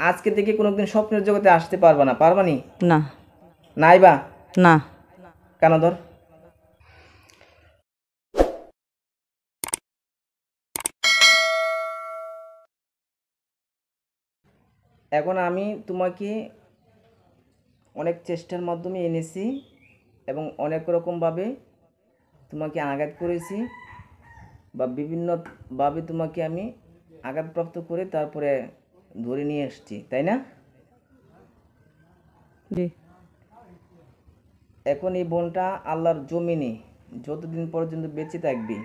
আজকে থেকে কোনোদিন স্বপ্নের জগতে আসতে পারবা না, পারবানি? না নাইবা? না। কেন ধর? এখন আমি তোমাকে অনেক চেষ্টার মাধ্যমে এনেছি এবং অনেক রকমভাবে তোমাকে আঘাত করেছি বা বিভিন্নভাবে তোমাকে আমি আঘাতপ্রাপ্ত করে তারপরে ধরে নিয়ে এসেছি, তাই না? জি। এখন এই বোনটা আল্লাহর জমিনে যতদিন পর্যন্ত বেঁচে থাকবে,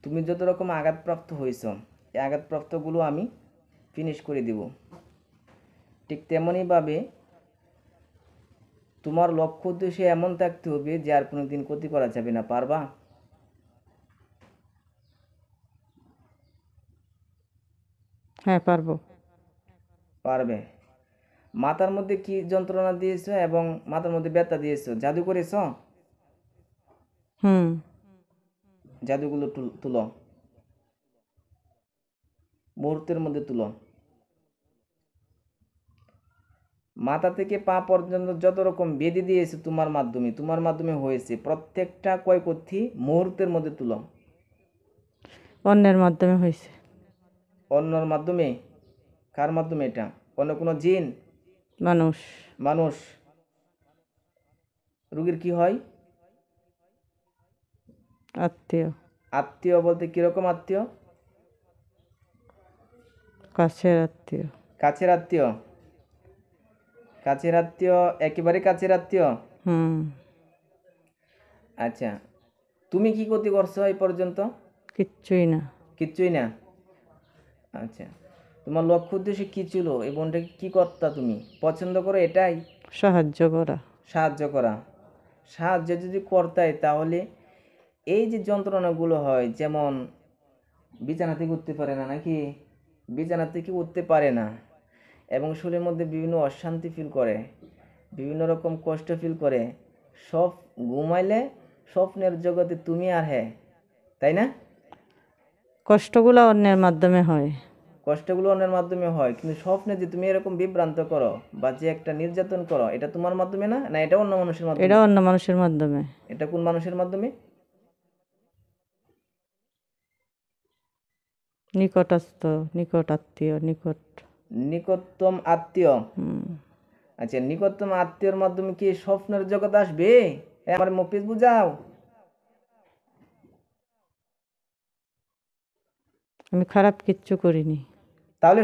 তুমি যত রকম আঘাতপ্রাপ্ত হয়েছ, এই আঘাতপ্রাপ্তগুলো আমি ফিনিশ করে দিব। ঠিক তেমনইভাবে তোমার লক্ষ্য উদ্দেশ্য এমন থাকতে হবে যে আর কোনো দিন ক্ষতি করা যাবে না, পারবা? হ্যাঁ পারবো। পারবে। মাথার মধ্যে কি যন্ত্রণা দিয়েছো এবং মাথার মধ্যে ব্যথা দিয়েছো, জাদু করেছো? হুম। জাদুগুলো তুলো, মুহূর্তের মধ্যে তুলো। মাথা থেকে পা পর্যন্ত যত রকম বেঁধে দিয়েছে তোমার মাধ্যমে হয়েছে, প্রত্যেকটা ক্ষয়ক্ষতি মুহূর্তের মধ্যে তুলো। অন্যের মাধ্যমে হয়েছে। অন্যর মাধ্যমে? কার মাধ্যমে এটা? অন্য কোনো জিন? মানুষ। মানুষ? রোগীর কি হয়? আত্মীয়। আত্মীয় বলতে কিরকম আত্মীয়? কাছের আত্মীয়। কাছের আত্মীয়? কাছের আত্মীয়, একেবারে কাছের আত্মীয়? হুম। আচ্ছা, তুমি কি ক্ষতি করছো এই পর্যন্ত? কিচ্ছুই না। কিচ্ছুই না। আচ্ছা, তোমার লক্ষ্য উদ্দেশ্য কি ছিল? এই বোনটাকে কি করতা তুমি? পছন্দ করো এটাই? সাহায্য করা। সাহায্য করা। সাহায্য যদি করতাই তাহলে এই যে যন্ত্রণাগুলো হয়, যেমন বিছানা থেকে উঠতে পারে না, নাকি বিছানা থেকে উঠতে পারে না এবং শরীরের মধ্যে বিভিন্ন অশান্তি ফিল করে, বিভিন্ন রকম কষ্ট ফিল করে, সব ঘুমাইলে স্বপ্নের জগতে তুমি আর হ্যাঁ, তাই না? কষ্টগুলো অন্যের মাধ্যমে হয়। কষ্টগুলো অন্যের মাধ্যমে হয়, কিন্তু স্বপ্নে যে তুমি এরকম বিভ্রান্ত করো বা যে একটা নির্যাতন করো, এটা তোমার মাধ্যমে না, না এটা অন্য মানুষের মাধ্যমে? এটা অন্য মানুষের মাধ্যমে। এটা কোন মানুষের মাধ্যমে? নিকটস্থ, নিকট আত্মীয়, নিকট। নিকটতম আত্মীয়? হুম। আচ্ছা, নিকটতম আত্মীয়র মাধ্যমে কি স্বপ্নের জগৎ আসবে? আমার মফিজ বুঝাও। আমি খারাপ কিচ্ছু করিনি। তাহলে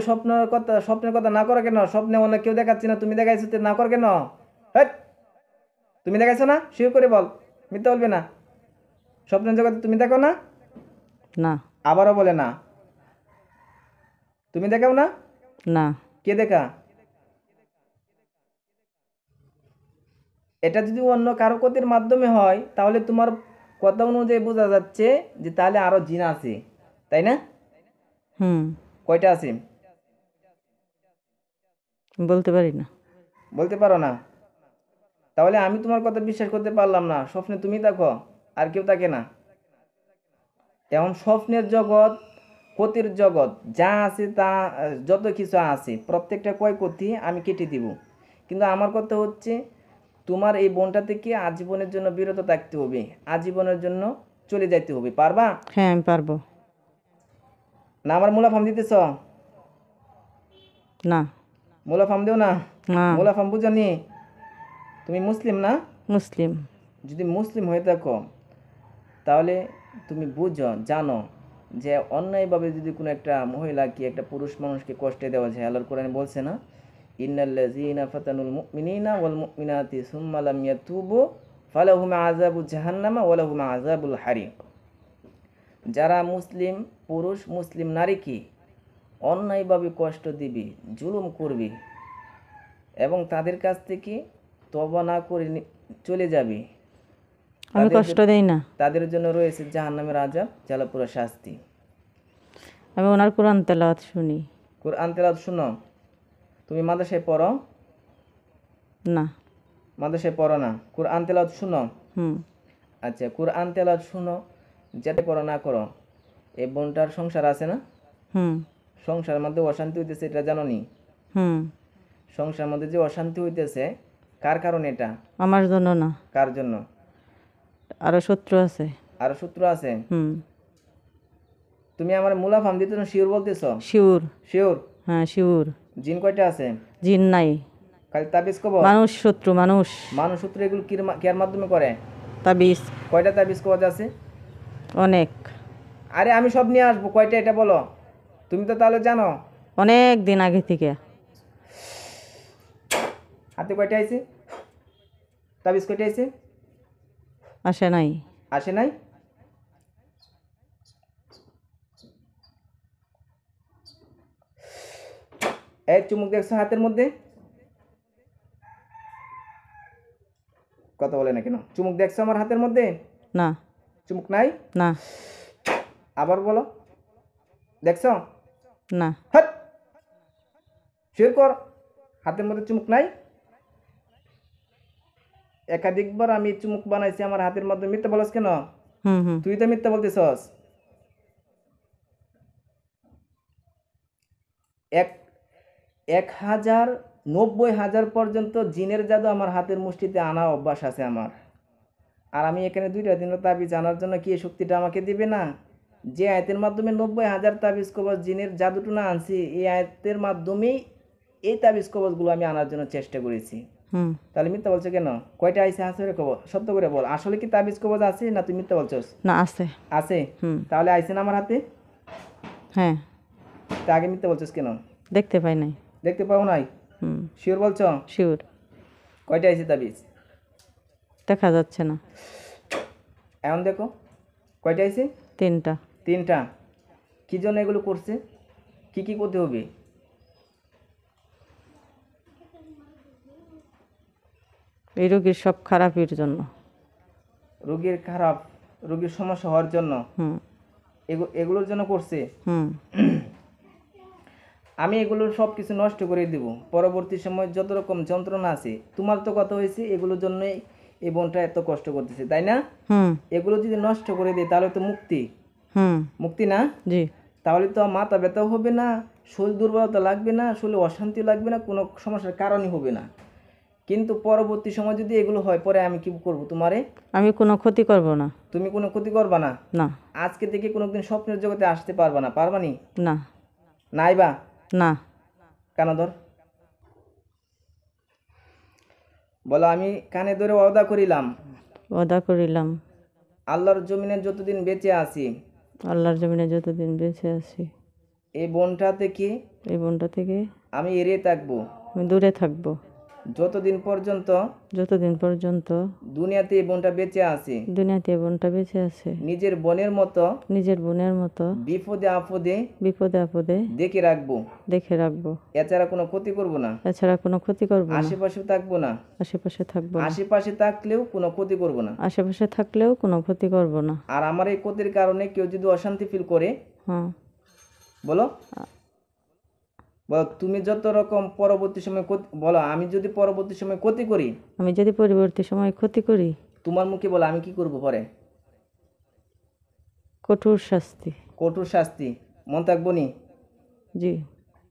স্বপ্নের কথা না করো কেন? স্বপ্নে অন্য কেউ দেখাচ্ছি না, তুমি দেখাইছো, না কর কেন? হ্যাট! তুমি দেখাইছো না? শিওর করে বল, মিথ্যা বলবে না। স্বপ্নের জগতে তুমি দেখো না? না। আবারও বলে না। তুমি দেখাও না? না। কে দেখা? এটা যদি অন্য কারো ক্ষতির মাধ্যমে হয় তাহলে তোমার কথা অনুযায়ী বোঝা যাচ্ছে যে তাহলে আরো জিন আছে, তাই না? হুম। কয়টা আছে? বলতে পারি না। বলতে পারো না? তাহলে আমি তোমার কথা বিশ্বাস করতে পারলাম না। স্বপ্নে তুমি দেখো, আর কেউ থাকে না। এখন স্বপ্নের জগৎ, ক্ষতির জগৎ যা আছে তা, যত কিছু আছে প্রত্যেকটা ক্ষয়ক্ষতি আমি কেটে দিব। কিন্তু আমার কথা হচ্ছে তোমার এই বোনটা থেকে আজীবনের জন্য বিরত থাকতে হবে, আজীবনের জন্য চলে যাইতে হবে। পারবা? হ্যাঁ আমি পারবো। না আমার মুলাফাম দিতেছ? না। মুলাফাম দিও না। না। মুলাফাম বুঝো নি? তুমি মুসলিম না? মুসলিম। যদি মুসলিম হয়ে থাকো তাহলে তুমি বুঝো, জানো যে অন্যায়ভাবে যদি কোনো একটা মহিলা কি একটা পুরুষ মানুষকে কষ্টে দেওয়া যায়, আল্লাহর কোরআনে বলছে না, ইন্নাল্লাযীনা ফাতানুল মুমিনিনা ওয়াল মুমিনাতি সুম্মা লাম ইয়াতুবু ফালাহুম আযাবু জাহান্নামা ওয়া লাহুম আযাবুল হারিক। যারা মুসলিম পুরুষ মুসলিম নারীকে অন্যায়ভাবে কষ্ট দিবে, জুলুম করবে এবং তাদের কাছ থেকে তওবা না করে চলে যাবে, আমি কষ্ট দেই না। তাদের জন্য রয়েছে জাহান্নামের আযাব, জ্বালাপোড়া শাস্তি। আমি ওনার কোরআন তেলাওয়াত শুনি। কোরআন তেলাওয়াত শুনো? তুমি মাদ্রাসায় পড়ো? না। মাদ্রাসায় পড়ো না, কোরআন তেলাওয়াত শুনো? হুম। আচ্ছা, কোরআন তেলাওয়াত শুনো, যেটা করো না করো, এই বোনটার সংসার আছে না? হুম। সংসারের মধ্যে অশান্তি হইতেছে এটা জানো নি? হুম। সংসারের মধ্যে যে অশান্তি হইতেছে কার কারণে এটা? আমার জন্য না, কার জন্য? আরো শত্রু আছে। আরো শত্রু আছে? হুম। তুমি আমার মুলা ফার্ম দিতে শিওর বলতেছ? শিউর। শিওর? হ্যাঁ শিউর। জিন কয়টা আছে? জিন নাই, খালি তাবিজ কবজ? মানুষ শত্রু, মানুষ। মানুষ শত্রু এগুলো কার মাধ্যমে করে? তাবিজ কয়টা তাবিজ কবজ আছে? অনেক, আরে আমি সব নিয়ে আসবো, কয়টা এটা বলো। তুমি তো তাহলে জানো। অনেক দিন আগে থেকে। হাতে কয়টা আইছে? তাবিজ কয়টা আইছে? আসে নাই। আসে নাই? এই চুমুক দেখছো হাতের মধ্যে? কথা বলে না কেন? চুমুক দেখছো আমার হাতের মধ্যে? না। চুমুক নাই? না। আবার বলো, দেখছো? না। হাট, শিওর কর হাতের মধ্যে চুমুক নাই? একাধিকবার আমি চুমুক বানাইছি আমার হাতের মাধ্যমে, মিথ্যা বলছ কেন? হুম হুম। তুই তো মিথ্যা বলতেছস। এক 1,90,000 পর্যন্ত জিনের জাদু আমার হাতের মুষ্টিতে আনা অভ্যাস আছে আমার। আর আমি এখানে 2-3টা তাবিজ আনার জন্য কি এই শক্তিটা আমাকে দিবে না? যে আয়াতের মাধ্যমে 90,000 তাবিজ কবজ জিনের জাদুটুনা আনছি, এই আয়াতের মাধ্যমেই এই তাবিজ কবজগুলো আমি আনার জন্য চেষ্টা করেছি। হুম। তাহলে মিথ্যা বলছো কেন? কয়টা আইছে হাসরে কবজ? সত্য করে বল, আসলে কি তাবিজ কবজ আছে না তুই মিথ্যা বলছস? না, আছে। আছে? হুম। তাহলে আইছে না আমার হাতে? হ্যাঁ। তা আগে মিথ্যা বলছস কেন? দেখতে পাই নাই। দেখতে পাও নাই? হুম। শিওর বলছো? শিউর। কয়টা আইছে তাবিজ? দেখা যাচ্ছে না। এখন দেখো কয়টা আইছে? 3টা। 3টা। কি জন্য এগুলো করছে? কি কি করতে হবে? এই রোগীর সব খারাপের জন্য। রোগীর খারাপ, রোগীর সমস্যা হওয়ার জন্য হুম এগুলোর জন্য করছে। হুম। আমি এগুলোর সব কিছু নষ্ট করে দিব পরবর্তী সময় যত রকম যন্ত্রণা আছে। তোমার তো কথা হয়েছে এগুলোর জন্যই এই বোনটা এত কষ্ট করতেছে, তাই না? হুম এগুলো যদি নষ্ট করে দিই তাহলে তো মুক্তি। হুম। মুক্তি না? জি। তাহলে তো মাথা ব্যথাও হবে না, শরীর দুর্বলতা লাগবে না, শরীরে অশান্তি লাগবে না, কোনো সমস্যার কারণই হবে না। কিন্তু পরবর্তী সময় যদি এগুলো হয় পরে আমি কি করব তোমারে? আমি কোনো ক্ষতি করব না। তুমি কোনো ক্ষতি করবা না? না। আজকে থেকে কোনোদিন স্বপ্নের জগতে আসতে পারবা না, পারবানি? না। নাইবা? না। কানে ধর, বলো আমি কানে ধরে ওয়াদা করিলাম ওয়াদা করিলাম আল্লাহর জমিনে যতদিন বেঁচে আছি আল্লাহর জমিনে যতদিন বেঁচে আছি এই বনটা থেকে এই বোনটা থেকে আমি এড়িয়ে থাকবো আমি দূরে থাকবো যতদিন পর্যন্ত যতদিন পর্যন্ত দুনিয়াতে এই বোনটা বেঁচে আছে। দুনিয়াতে এই বোনটা বেঁচে আছে নিজের বোনের মতো নিজের বোনের মতো বিপদে আপদে বিপদে আপদে দেখে রাখবো, দেখে রাখবো। এছাড়া কোনো ক্ষতি করব না। এছাড়া কোনো ক্ষতি করব না। আশেপাশে থাকবো না, আশেপাশে থাকবো না। আশেপাশে থাকলেও কোনো ক্ষতি করব না। আশেপাশে থাকলেও কোনো ক্ষতি করব না। আর আমার এই ক্ষতির কারণে কেউ যদি অশান্তি ফিল করে, হ্যাঁ। বলো বলো তুমি যত রকম পরবর্তী সময় বলো আমি যদি পরবর্তী সময় ক্ষতি করি, আমি যদি পরবর্তী সময় ক্ষতি করি, তোমার মুখে বলো আমি কি করব পরে? কঠোর শাস্তি। কঠোর শাস্তি। মন থাকবো নি? জি।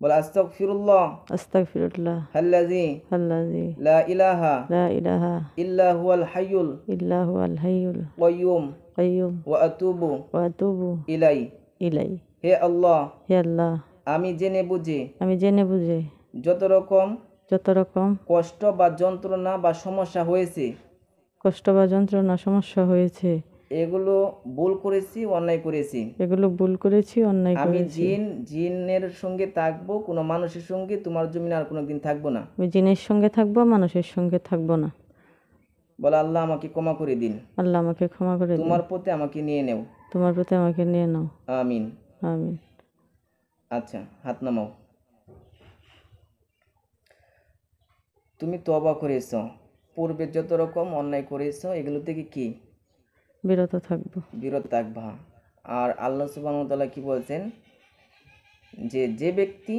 বলো আস্তাগফিরুল্লাহ আস্তাগফিরুল্লাহ আল্লাযী আল্লাযী লা ইলাহা লা ইলাহা ইল্লা হুয়াল হাইয়ুল ইল্লা হুয়াল হাইয়ুল কাইয়্যুম কাইয়্যুম ওয়া আতুবু ওয়া আতুবু ইলাই। ইলাই। হে আল্লাহ, হে আল্লাহ, আমি জেনে বুঝে আমি জেনে বুঝে যত রকম যত রকম কষ্ট বা যন্ত্রণা বা সমস্যা হয়েছে, কষ্ট বা যন্ত্রণা সমস্যা হয়েছে, এগুলো ভুল করেছি, অন্যায় করেছি। এগুলো ভুল করেছি, অন্যায় আমি করেছি। জিনের সঙ্গে থাকবো, কোনো মানুষের সঙ্গে তোমার জমিনে আর কোনোদিন থাকবো না। আমি জিনের সঙ্গে থাকবো, মানুষের সঙ্গে থাকবো না। বলে আল্লাহ আমাকে ক্ষমা করে দিন, আল্লাহ আমাকে ক্ষমা করে দিন। তোমার প্রতি আমাকে নিয়ে নেও। তোমার প্রতি আমাকে নিয়ে নাও। আমিন। আমিন। আচ্ছা, হাত নামাও। তুমি তওবা করেছ, পূর্বে যত রকম অন্যায় করেছ এগুলো থেকে কি বিরত থাকবো। বিরত থাকবা। আর আল্লাহ সুবহানাহু ওয়া তাআলা কি বলছেন, যে যে ব্যক্তি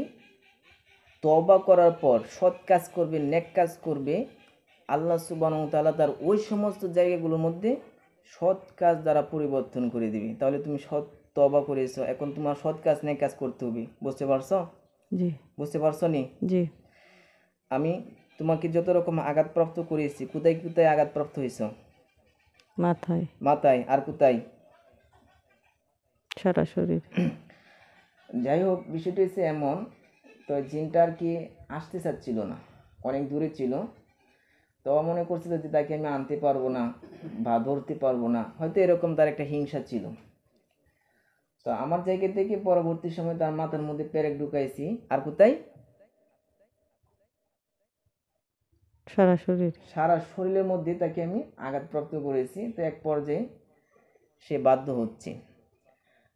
তওবা করার পর সৎ কাজ করবে, নেক কাজ করবে, আল্লাহ সুবহানাহু ওয়া তাআলা তার ওই সমস্ত জায়গাগুলোর মধ্যে সৎ কাজ দ্বারা পরিবর্তন করে দিবে। তাহলে তুমি তওবা করেছো, এখন তোমার সৎ কাজ নেক কাজ করতে হবে। বুঝতে পারছো? জি বুঝতে পারছো নি? জি। আমি তোমাকে যত রকম আঘাতপ্রাপ্ত করেছি, কোথায় কোথায় আঘাতপ্রাপ্ত হয়েছো? মাথায়, মাথায়, আর কোথায়? সারা শরীর। যাই হোক, বিষয়টি হচ্ছে এমন, তো জিনটা আর কি আসতে চাচ্ছিল না, অনেক দূরে ছিল। তো ও মনে করছিল যে তাকে আমি আনতে পারবো না বা ধরতে পারবো না, হয়তো এরকম তার একটা হিংসা ছিল। তো আমার জায়গা থেকে পরবর্তী সময় তার মাথার মধ্যে পেরেক ঢুকাইছি। আর কোথায়? সারা শরীর। সারা শরীরের মধ্যে তাকে আমি আঘাতপ্রাপ্ত করেছি। তো এক পর্যায়ে সে বাধ্য হচ্ছে।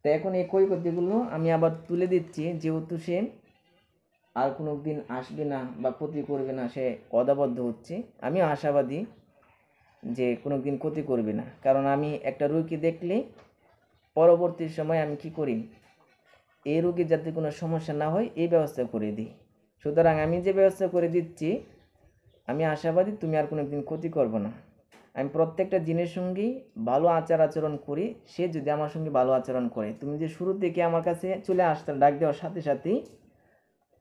তো এখন এই ক্ষয়ক্ষতিগুলো আমি আবার তুলে দিচ্ছি, যেহেতু সে আর কোনো দিন আসবে না বা ক্ষতি করবে না, সে ওয়াদাবদ্ধ হচ্ছে। আমি আশাবাদী যে কোনো দিন ক্ষতি করবে না, কারণ আমি একটা রোগী দেখলে পরবর্তী সময় আমি কি করি, এই রোগীর যাতে কোনো সমস্যা না হয় এই ব্যবস্থা করে দিই। সুতরাং আমি যে ব্যবস্থা করে দিচ্ছি, আমি আশাবাদী তুমি আর কোনো দিন ক্ষতি করবো না। আমি প্রত্যেকটা জিনের সঙ্গেই ভালো আচরণ করি। সে যদি আমার সঙ্গে ভালো আচরণ করে, তুমি যে শুরু থেকে আমার কাছে চলে আসতে ডাক দেওয়ার সাথে সাথেই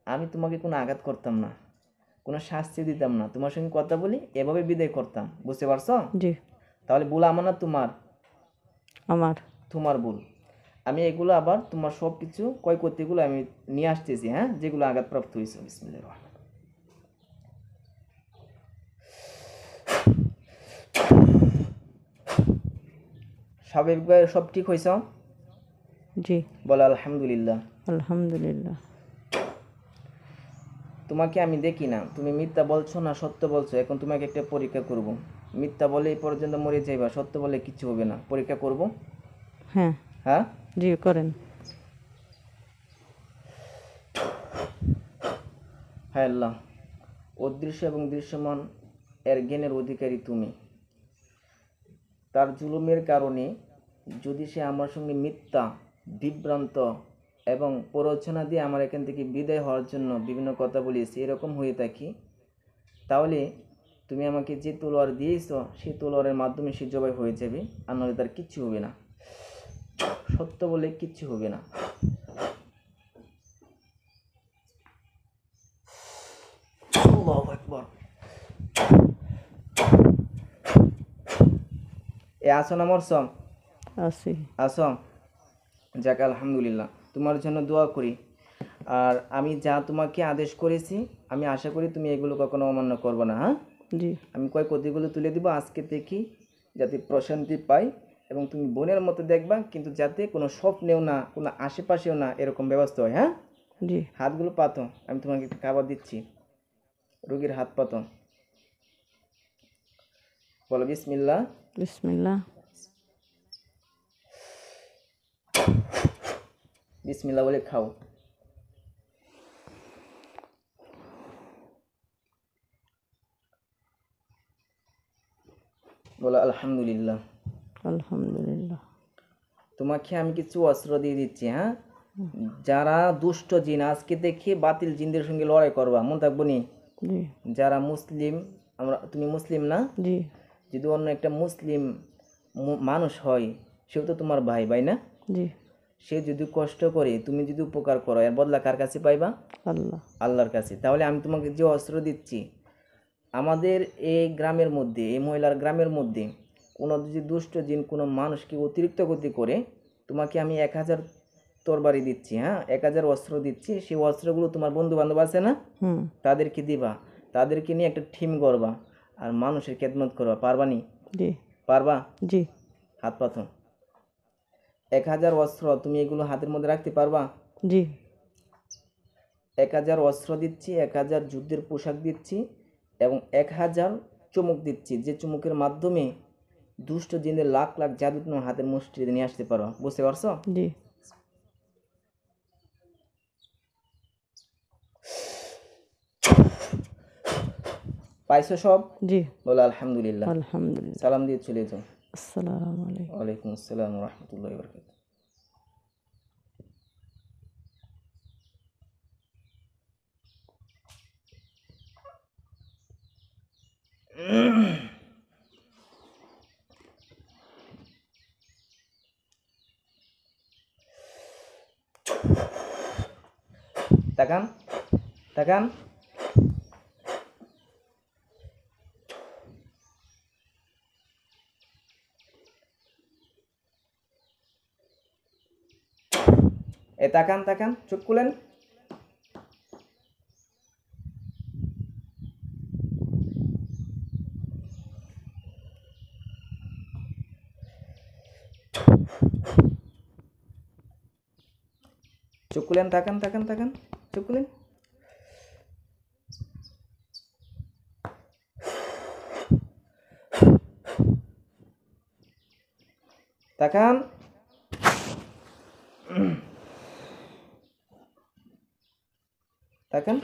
আমি তোমাকে কোনো আঘাত করতাম না, কোনো শাস্তি দিতাম না, তোমার সঙ্গে কথা বলি এভাবে বিদায় করতাম। বুঝতে পারছো? জি। তাহলে ভুল আমার না তোমার? আমার। তোমার ভুল। আমি এগুলো আবার তোমার সব কিছু ক্ষয়ক্ষতিগুলো আমি নিয়ে আসতেছি, হ্যাঁ, যেগুলো আঘাতপ্রাপ্ত হয়েছে। বিসমিল্লাহির রহমানির রহিম। স্বাভাবিকভাবে সব ঠিক হয়েছ? জি। বলো আলহামদুলিল্লাহ। আলহামদুলিল্লাহ। তোমাকে আমি দেখি না, তুমি মিথ্যা বলছো না সত্য বলছো। এখন তোমাকে একটা পরীক্ষা করব। মিথ্যা বলে এই পর্যন্ত মরে যাইবা, সত্য বলে কিছু হবে না। পরীক্ষা করব? হ্যাঁ। হ্যাঁ। জি করেন। হ্যাঁ আল্লাহ, অদৃশ্য এবং দৃশ্যমান এর জ্ঞানের অধিকারী তুমি। তার জুলুমের কারণে যদি সে আমার সঙ্গে মিথ্যা, বিভ্রান্ত এবং প্ররোচনা দিয়ে আমার এখান থেকে বিদায় হওয়ার জন্য বিভিন্ন কথা বলিয়েছে, এরকম হয়ে থাকি, তাহলে তুমি আমাকে যে তলোয়ার দিয়েছ সেই তলোয়ারের মাধ্যমে সে জবাই হয়ে যাবে, আর নাহলে তার কিচ্ছু হবে না। সত্য বলে কিচ্ছু হবে না। আল্লাহু আকবার। এ আসো না মরছ? আছি। আসো। যাক আলহামদুলিল্লাহ, তোমার জন্য দোয়া করি। আর আমি যা তোমাকে আদেশ করেছি, আমি আশা করি তুমি এগুলো কখনো অমান্য করবে না, হ্যাঁ? জি। আমি কয় কথাগুলো তুলে দিব আজকে থেকে, যাতে প্রশান্তি পাই এবং তুমি বোনের মতো দেখবা, কিন্তু যাতে কোনো স্বপ্নেও না, কোনো আশেপাশেও না এরকম ব্যবস্থা হয়, হ্যাঁ? জি। হাতগুলো পাতো, আমি তোমাকে একটু খাবার দিচ্ছি। রোগীর হাত পাতো, বলো বিসমিল্লাহ। বিসমিল্লাহ। বিসমিল্লাহ বলে খাও। বলো আলহামদুলিল্লাহ। আলহামদুলিল্লাহ। তোমাকে আমি কিছু অস্ত্র দিয়ে দিচ্ছি, হ্যাঁ? যারা দুষ্ট জিন, আজকে দেখি বাতিল জিনদের সঙ্গে লড়াই করবা, মন থাকবো নি? জি। যারা মুসলিম, তুমি মুসলিম না? জি। যদি অন্য একটা মুসলিম মানুষ হয়, সেও তো তোমার ভাই, ভাই না? জি। সে যদি কষ্ট করে, তুমি যদি উপকার করো, এর বদলা কার কাছে পাইবা? আল্লাহ। আল্লাহর কাছে। তাহলে আমি তোমাকে যে অস্ত্র দিচ্ছি, আমাদের এই গ্রামের মধ্যে, এই মহিলার গ্রামের মধ্যে কোনো যদি দুষ্ট জিন কোনো মানুষকে অতিরিক্ত ক্ষতি করে, তোমাকে আমি 1000 তরবারি দিচ্ছি, হ্যাঁ, 1000 অস্ত্র দিচ্ছি। সেই অস্ত্রগুলো তোমার বন্ধু বান্ধব আছে না, হুম। তাদেরকে দিবা, তাদেরকে নিয়ে একটা টিম করবা আর মানুষের খেদমত করবা। পারবা নি? জি। পারবা? জি। হাত পাতো। 1000 অস্ত্র তুমি এগুলো হাতের মধ্যে রাখতে পারবা? জি। 1000 অস্ত্র দিচ্ছি, 1000 যুদ্ধের পোশাক দিচ্ছি এবং 1000 চুমুক দিচ্ছি, যে চুমুকের মাধ্যমে দুষ্ট জিনের লাখ লাখ জাদু তুমি হাতের মুষ্টিতে নিয়ে আসতে পারো। বুঝতে পারছো? জি। পাইছো সব? জি। বলো আলহামদুলিল্লাহ। আলহামদুলিল্লাহ। সালাম দিয়ে চলে যাও। আসসালামু আলাইকুম। ওয়ালাইকুম আসসালাম ওয়া রাহমাতুল্লাহি ওয়া বারাকাতুহু। তাকান তাকান। তাকান তাকান, চোখ খুলেন। চোখ খুলেন, তাকান তাকান তাকান, চোখ খুলেন। তাকান। তাকান,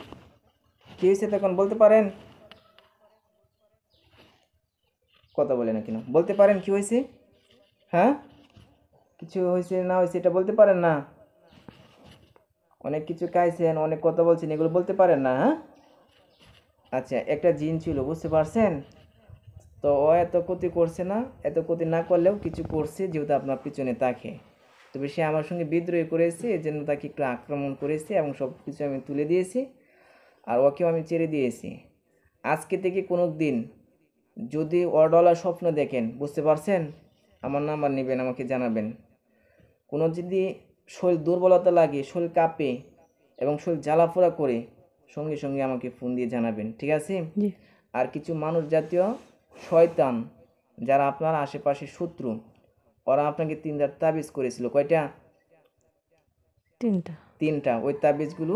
কি হয়েছে তখন বলতে পারেন? কথা বলে না কেন? বলতে পারেন কি হয়েছে? হ্যাঁ, কিছু হয়েছে না হয়েছে এটা বলতে পারেন না? অনেক কিছু খাইছেন, অনেক কথা বলছেন, এগুলো বলতে পারেন না? হ্যাঁ, আচ্ছা, একটা জিন ছিল, বুঝতে পারছেন? তো ও এত ক্ষতি করছে না, এত ক্ষতি না করলেও কিছু করছে, যেহেতু আপনার পিছনে তাকে। তবে সে আমার সঙ্গে বিদ্রোহ করেছে, এই জন্য তাকে একটু আক্রমণ করেছে এবং সব কিছু আমি তুলে দিয়েছি, আর ওকেও আমি ছেড়ে দিয়েছি। আজকে থেকে কোনো দিন যদি অডলা স্বপ্ন দেখেন, বুঝতে পারছেন, আমার নাম্বার নেবেন, আমাকে জানাবেন। কোনো যদি শরীর দুর্বলতা লাগে, শরীর কাঁপে এবং শরীর জ্বালাফোড়া করে, সঙ্গে সঙ্গে আমাকে ফোন দিয়ে জানাবেন, ঠিক আছে? জি। আর কিছু মানুষ জাতীয় শয়তান যারা আপনার আশেপাশে শত্রু, ওরা আপনাকে 3টা তাবিজ করেছিল। কয়টা? 3টা। 3টা। ওই তাবিজগুলো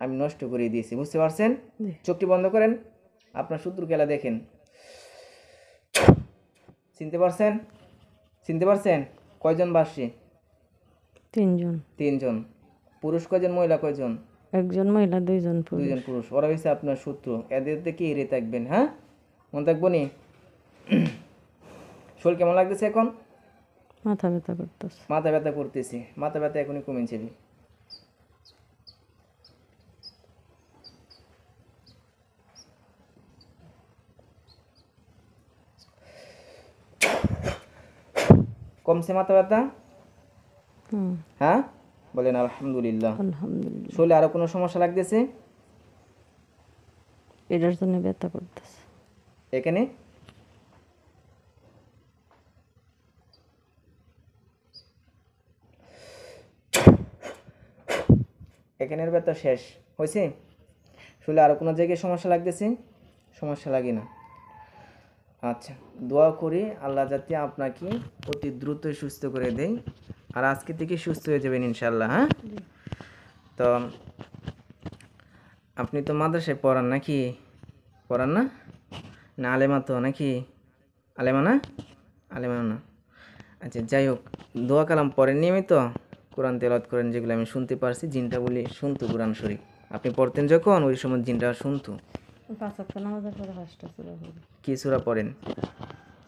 আমি নষ্ট করে দিয়েছি, বুঝতে পারছেন? জি। চোখটি বন্ধ করেন, আপনার শত্রু খেলা দেখেন। চিনতে পারছেন? চিনতে পারছেন? কয়জন বাসী? 3 জন। 3 জন। পুরুষ কয়জন, মহিলা কয়জন? 1 জন মহিলা, 2 জন 2 পুরুষ। জন পুরুষ। ওরা হয়েছে আপনার শত্রু, এদের থেকে এড়িয়ে থাকবেন। হ্যাঁ, মনে থাকবো নি? শরীর কেমন লাগতেছে এখন? মাথা ব্যথা করতেছে। মাথা ব্যথা করতেছি, মাথা ব্যথা এখনই কমে যাবে। কমছে মাথা ব্যথা? হুম। হ্যাঁ, বলেন আলহামদুলিল্লাহ। আলহামদুলিল্লাহ। শরীরে আরো কোনো সমস্যা লাগতেছে? এটার জন্য ব্যথা করতেছে। এখানে? এখানের ব্যথা শেষ হয়েছে? শরীরে আরো কোনো জায়গায় সমস্যা লাগতেছে? সমস্যা লাগে না। আচ্ছা, দোয়া করি আল্লাহ যাতে আপনাকে অতি দ্রুত সুস্থ করে দেয়, আর আজকে থেকে সুস্থ হয়ে যাবেন ইনশাল্লাহ। হ্যাঁ, তো আপনি তো মাদ্রাসায় পড়ান নাকি? পড়ান না? না আলেমা তো নাকি? আলেমা না? আলেমা না। আচ্ছা, যাই হোক, দোয়া কালাম পড়েন নিয়মিত, কোরআন তেলাওয়াত করেন, যেগুলো আমি শুনতে পারছি। জিনটা বলি শুনতো কোরআন শরীফ, আপনি পড়তেন যখন, ওই সময় জিনটা শুনতো। 5 ওয়াক্ত নামাজের পরে 5টা সূরা পড়ি। কি সূরা পড়েন?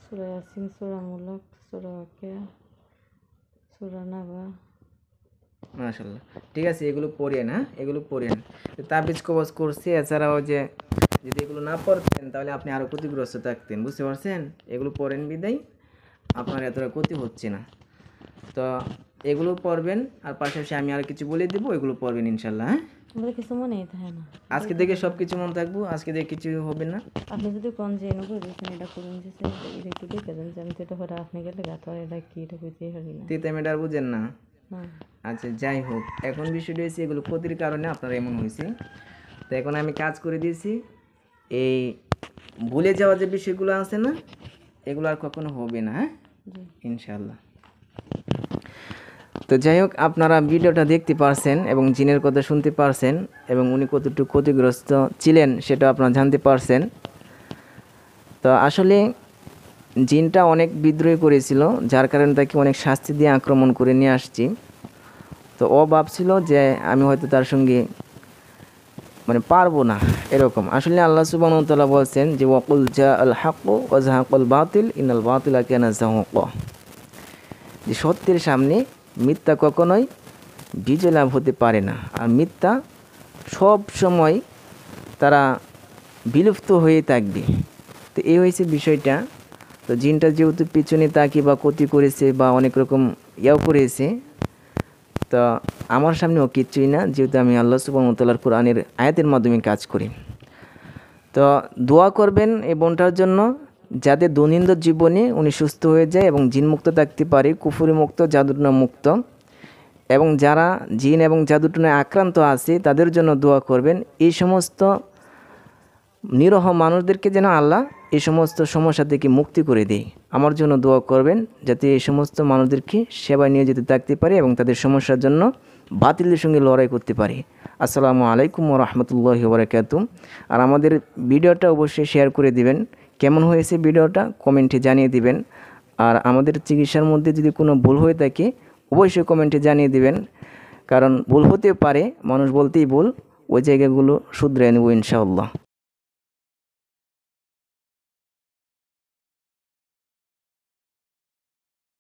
সূরা ইয়াসিন, সূরা মুলক, সূরা ওয়াকিয়া, সূরা নাবা। মাশাআল্লাহ, ঠিক আছে, এগুলো পড়েন। হ্যাঁ, এগুলো পড়েন। তাবিজ কবজ করছি, এছাড়াও যে যদি এগুলো না পড়তেন তাহলে আপনি আরও ক্ষতিগ্রস্ত থাকতেন, বুঝতে পারছেন? এগুলো পড়েন বিদায় আপনার এতটা ক্ষতি হচ্ছে না। তো এগুলো পড়বেন, আর পাশাপাশি আমি আর কিছু বলে দেবো, এগুলো পড়বেন ইনশাল্লাহ। হ্যাঁ, আমাদের কিছু মনেই থাকে না। আজকে থেকে সব কিছু মনে থাকবো, আজকে থেকে কিছু হবে না। আপনি যদি কোন যে এনে বলছেন এটা করুন, যে এটা একটু দেখে দেন, যে আমি তো এটা করে আপনি গেলে গাতো এটা কি, এটা কইতে পারি না। তিতে মেটার বুঝেন না? না। আচ্ছা, যাই হোক, এখন বিষয়টা হয়েছে এগুলো ক্ষতির কারণে আপনার এমন হয়েছে। তো এখন আমি কাজ করে দিয়েছি, এই ভুলে যাওয়া যে বিষয়গুলো আছে না, এগুলো আর কখনো হবে না। হ্যাঁ, জি। ইনশাল্লাহ। তো যাই হোক, আপনারা ভিডিওটা দেখতে পারছেন এবং জিনের কথা শুনতে পারছেন, এবং উনি কতটুকু ক্ষতিগ্রস্ত ছিলেন সেটা আপনারা জানতে পারছেন। তো আসলে জিনটা অনেক বিদ্রোহ করেছিল, যার কারণে তাকে অনেক শাস্তি দিয়ে আক্রমণ করে নিয়ে আসছি। তো ও ভাবছিল যে আমি হয়তো তার সঙ্গে মানে পারবো না, এরকম। আসলে আল্লাহ সুবহানাহু ওয়া তাআলা বলছেন যে ওয়াকুল জাআল হাক্কু ওয়া যাহাকাল বাতিল ইন্নাল বাতিলা কানা যাহুকা, যে সত্যের সামনে মিথ্যা কখনোই বিজয় লাভ হতে পারে না, আর মিথ্যা সব সময় তারা বিলুপ্ত হয়ে থাকবে। তো এই হয়েছে বিষয়টা। তো জিনটা যেহেতু পিছনে তাকে বা ক্ষতি করেছে বা অনেক রকম ইয়াও করেছে, তো আমার সামনেও কিচ্ছুই না, যেহেতু আমি আল্লাহ সুবহানাহু ওয়া তাআলার কোরআনের আয়াতের মাধ্যমে কাজ করি। তো দোয়া করবেন এই বোনটার জন্য, যাতে দৈনন্দিন জীবনে উনি সুস্থ হয়ে যায় এবং জিনমুক্ত থাকতে পারে, কুফরি মুক্ত, জাদুটনা মুক্ত। এবং যারা জিন এবং জাদুটনায় আক্রান্ত আছে তাদের জন্য দোয়া করবেন। এই সমস্ত নিরহ মানুষদেরকে যেন আল্লাহ এই সমস্ত সমস্যা থেকে মুক্তি করে দেয়। আমার জন্য দোয়া করবেন যাতে এই সমস্ত মানুষদেরকে সেবায় নিয়োজিত থাকতে পারে এবং তাদের সমস্যার জন্য বাতিলের সঙ্গে লড়াই করতে পারে। আসসালামু আলাইকুম ওয়া রাহমাতুল্লাহি ওয়া বারাকাতুহু। আর আমাদের ভিডিওটা অবশ্যই শেয়ার করে দিবেন। কেমন হয়েছে ভিডিওটা কমেন্টে জানিয়ে দিবেন। আর আমাদের চিকিৎসার মধ্যে যদি কোনো ভুল হয়ে থাকে অবশ্যই কমেন্টে জানিয়ে দিবেন, কারণ ভুল হতে পারে, মানুষ বলতেই ভুল, ওই জায়গাগুলো শুধরে নেব ইনশাআল্লাহ।